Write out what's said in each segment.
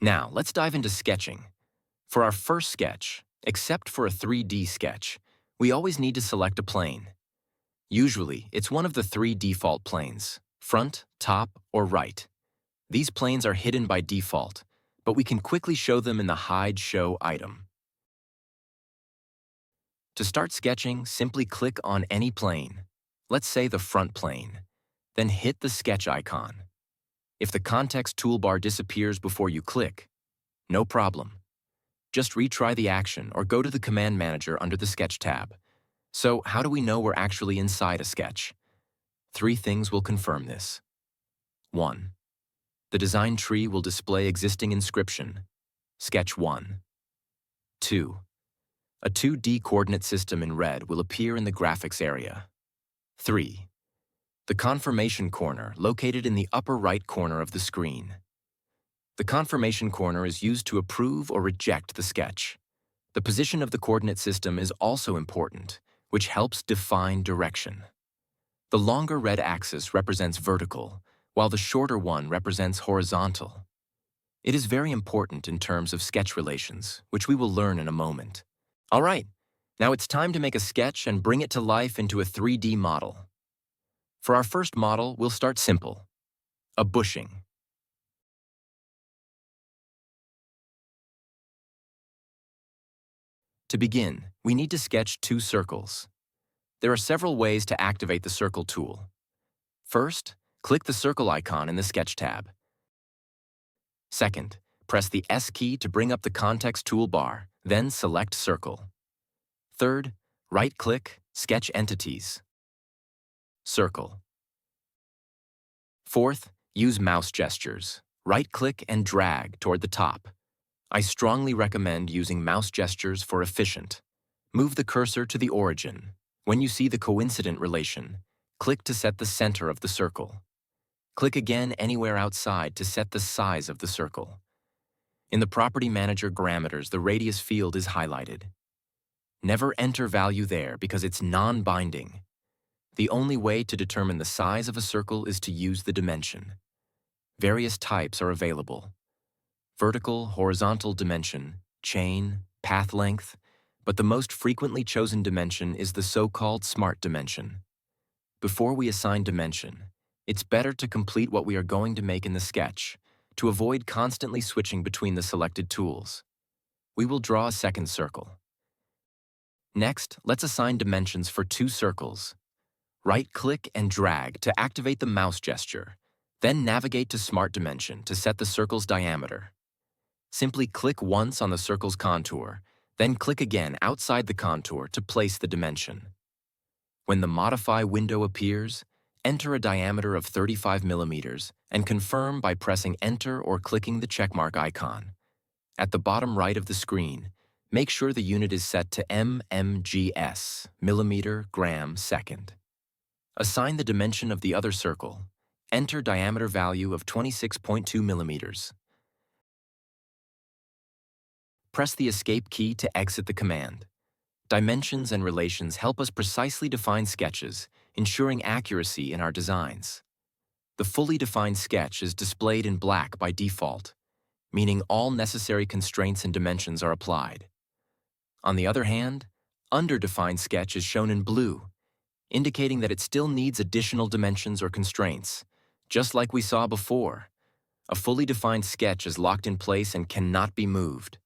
Now, let's dive into sketching. For our first sketch, except for a 3D sketch, we always need to select a plane. Usually, it's one of the three default planes: front, top, or right. These planes are hidden by default, but we can quickly show them in the Hide Show item. To start sketching, simply click on any plane, let's say the front plane, then hit the sketch icon. If the context toolbar disappears before you click, no problem. Just retry the action or go to the Command Manager under the Sketch tab. So how do we know we're actually inside a sketch? 3 things will confirm this. 1. The design tree will display existing inscription, Sketch 1. 2. A 2D coordinate system in red will appear in the graphics area. 3. The confirmation corner located in the upper right corner of the screen. The confirmation corner is used to approve or reject the sketch. The position of the coordinate system is also important, which helps define direction. The longer red axis represents vertical, while the shorter one represents horizontal. It is very important in terms of sketch relations, which we will learn in a moment. All right, now it's time to make a sketch and bring it to life into a 3D model. For our first model, we'll start simple: a bushing. To begin, we need to sketch 2 circles. There are several ways to activate the Circle tool. First, click the circle icon in the Sketch tab. Second, press the S key to bring up the context toolbar, then select Circle. Third, right-click, Sketch Entities. Circle. Fourth, use mouse gestures. Right-click and drag toward the top. I strongly recommend using mouse gestures for efficient. Move the cursor to the origin. When you see the coincident relation, click to set the center of the circle. Click again anywhere outside to set the size of the circle. In the Property Manager parameters, the radius field is highlighted. Never enter value there because it's non-binding. The only way to determine the size of a circle is to use the dimension. Various types are available: vertical, horizontal dimension, chain, path length, but the most frequently chosen dimension is the so-called smart dimension. Before we assign dimension, it's better to complete what we are going to make in the sketch to avoid constantly switching between the selected tools. We will draw a second circle. Next, let's assign dimensions for 2 circles. Right-click and drag to activate the mouse gesture, then navigate to Smart Dimension to set the circle's diameter. Simply click once on the circle's contour, then click again outside the contour to place the dimension. When the Modify window appears, enter a diameter of 35 millimeters and confirm by pressing Enter or clicking the checkmark icon. At the bottom right of the screen, make sure the unit is set to mmgs, millimeter, gram, second. Assign the dimension of the other circle. Enter diameter value of 26.2 millimeters. Press the Escape key to exit the command. Dimensions and relations help us precisely define sketches, ensuring accuracy in our designs. The fully defined sketch is displayed in black by default, meaning all necessary constraints and dimensions are applied. On the other hand, underdefined sketch is shown in blue, indicating that it still needs additional dimensions or constraints, just like we saw before. A fully defined sketch is locked in place and cannot be moved.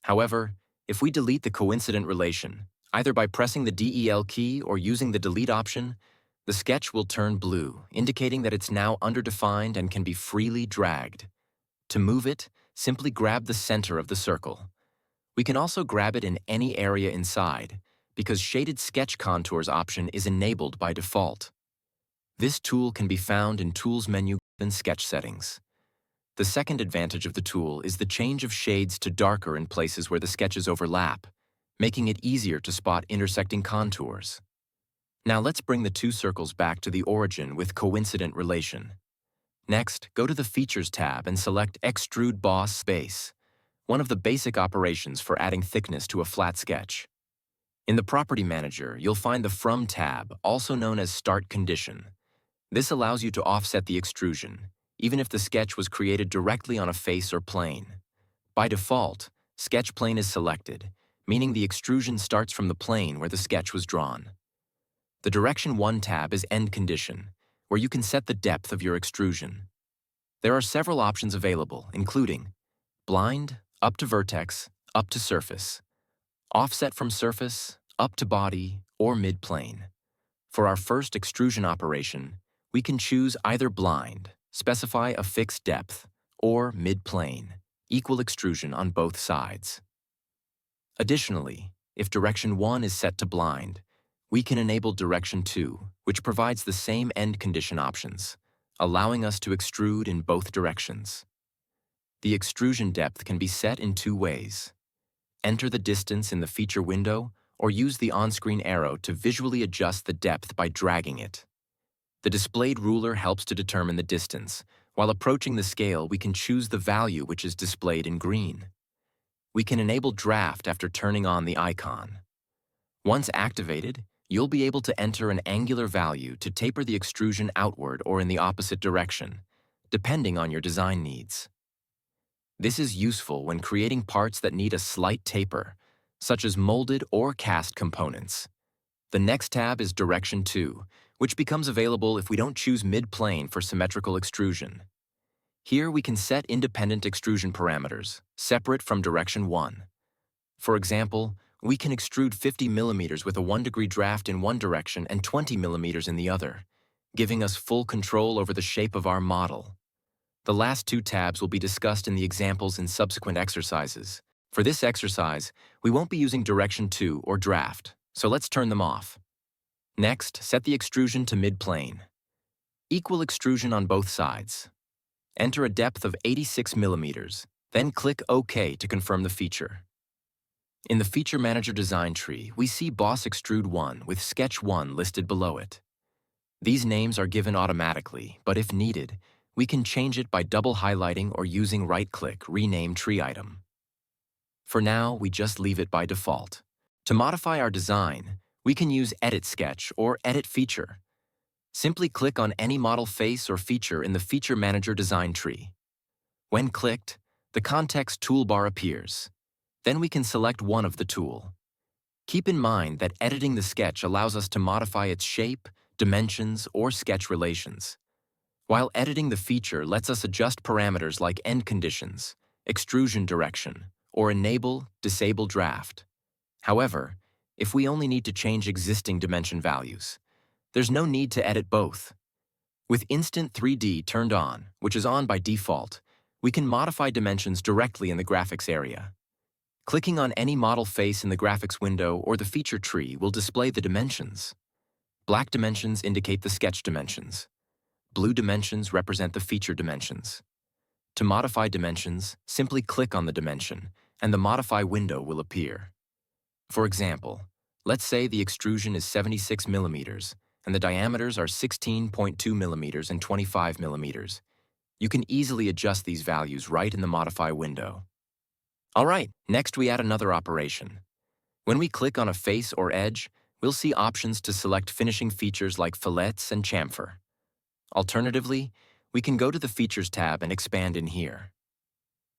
However, if we delete the coincident relation, either by pressing the DEL key or using the delete option, the sketch will turn blue, indicating that it's now underdefined and can be freely dragged. To move it, simply grab the center of the circle. We can also grab it in any area inside, because Shaded Sketch Contours option is enabled by default. This tool can be found in Tools menu in Sketch Settings. The second advantage of the tool is the change of shades to darker in places where the sketches overlap, making it easier to spot intersecting contours. Now let's bring the 2 circles back to the origin with coincident relation. Next, go to the Features tab and select Extrude Boss Space, one of the basic operations for adding thickness to a flat sketch. In the Property Manager, you'll find the From tab, also known as Start Condition. This allows you to offset the extrusion, even if the sketch was created directly on a face or plane. By default, Sketch Plane is selected, meaning the extrusion starts from the plane where the sketch was drawn. The Direction 1 tab is End Condition, where you can set the depth of your extrusion. There are several options available, including Blind, up to vertex, up to surface, Offset from surface, up to body, or mid-plane. For our first extrusion operation, we can choose either Blind, specify a fixed depth, or mid-plane, equal extrusion on both sides. Additionally, if Direction 1 is set to Blind, we can enable Direction 2, which provides the same end condition options, allowing us to extrude in both directions. The extrusion depth can be set in two ways. Enter the distance in the feature window, or use the on-screen arrow to visually adjust the depth by dragging it. The displayed ruler helps to determine the distance. While approaching the scale, we can choose the value which is displayed in green. We can enable draft after turning on the icon. Once activated, you'll be able to enter an angular value to taper the extrusion outward or in the opposite direction, depending on your design needs. This is useful when creating parts that need a slight taper, such as molded or cast components. The next tab is Direction 2, which becomes available if we don't choose mid-plane for symmetrical extrusion. Here we can set independent extrusion parameters, separate from Direction 1. For example, we can extrude 50 mm with a 1-degree draft in one direction and 20 mm in the other, giving us full control over the shape of our model. The last two tabs will be discussed in the examples in subsequent exercises. For this exercise, we won't be using Direction 2 or Draft, so let's turn them off. Next, set the extrusion to mid-plane. Equal extrusion on both sides. Enter a depth of 86 mm, then click OK to confirm the feature. In the Feature Manager design tree, we see Boss Extrude 1 with Sketch 1 listed below it. These names are given automatically, but if needed, we can change it by double highlighting or using right-click, Rename Tree Item. For now, we just leave it by default. To modify our design, we can use Edit Sketch or Edit Feature. Simply click on any model face or feature in the Feature Manager design tree. When clicked, the context toolbar appears. Then we can select one of the tool. Keep in mind that editing the sketch allows us to modify its shape, dimensions, or sketch relations, while editing the feature lets us adjust parameters like end conditions, extrusion direction, or enable, disable draft. However, if we only need to change existing dimension values, there's no need to edit both. With Instant 3D turned on, which is on by default, we can modify dimensions directly in the graphics area. Clicking on any model face in the graphics window or the feature tree will display the dimensions. Black dimensions indicate the sketch dimensions. Blue dimensions represent the feature dimensions. To modify dimensions, simply click on the dimension, and the Modify window will appear. For example, let's say the extrusion is 76 mm, and the diameters are 16.2 mm and 25 mm. You can easily adjust these values right in the Modify window. All right, next we add another operation. When we click on a face or edge, we'll see options to select finishing features like fillets and chamfer. Alternatively, we can go to the Features tab and expand in here.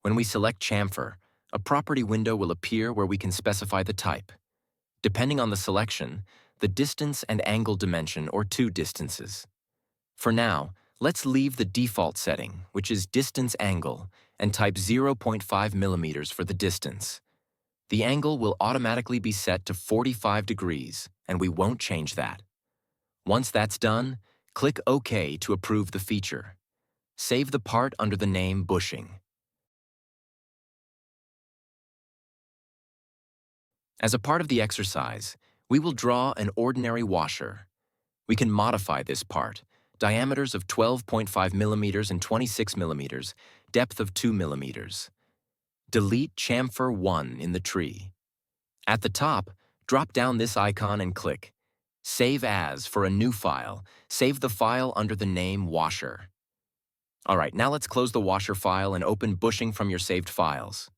When we select chamfer, a property window will appear where we can specify the type. Depending on the selection, the distance and angle dimension or two distances. For now, let's leave the default setting, which is distance angle, and type 0.5 mm for the distance. The angle will automatically be set to 45 degrees, and we won't change that. Once that's done, click OK to approve the feature. Save the part under the name bushing. As a part of the exercise, we will draw an ordinary washer. We can modify this part, diameters of 12.5 mm and 26 mm, depth of 2 mm. Delete Chamfer 1 in the tree. At the top, drop down this icon and click Save As for a new file. Save the file under the name Washer. All right, now let's close the washer file and open bushing from your saved files.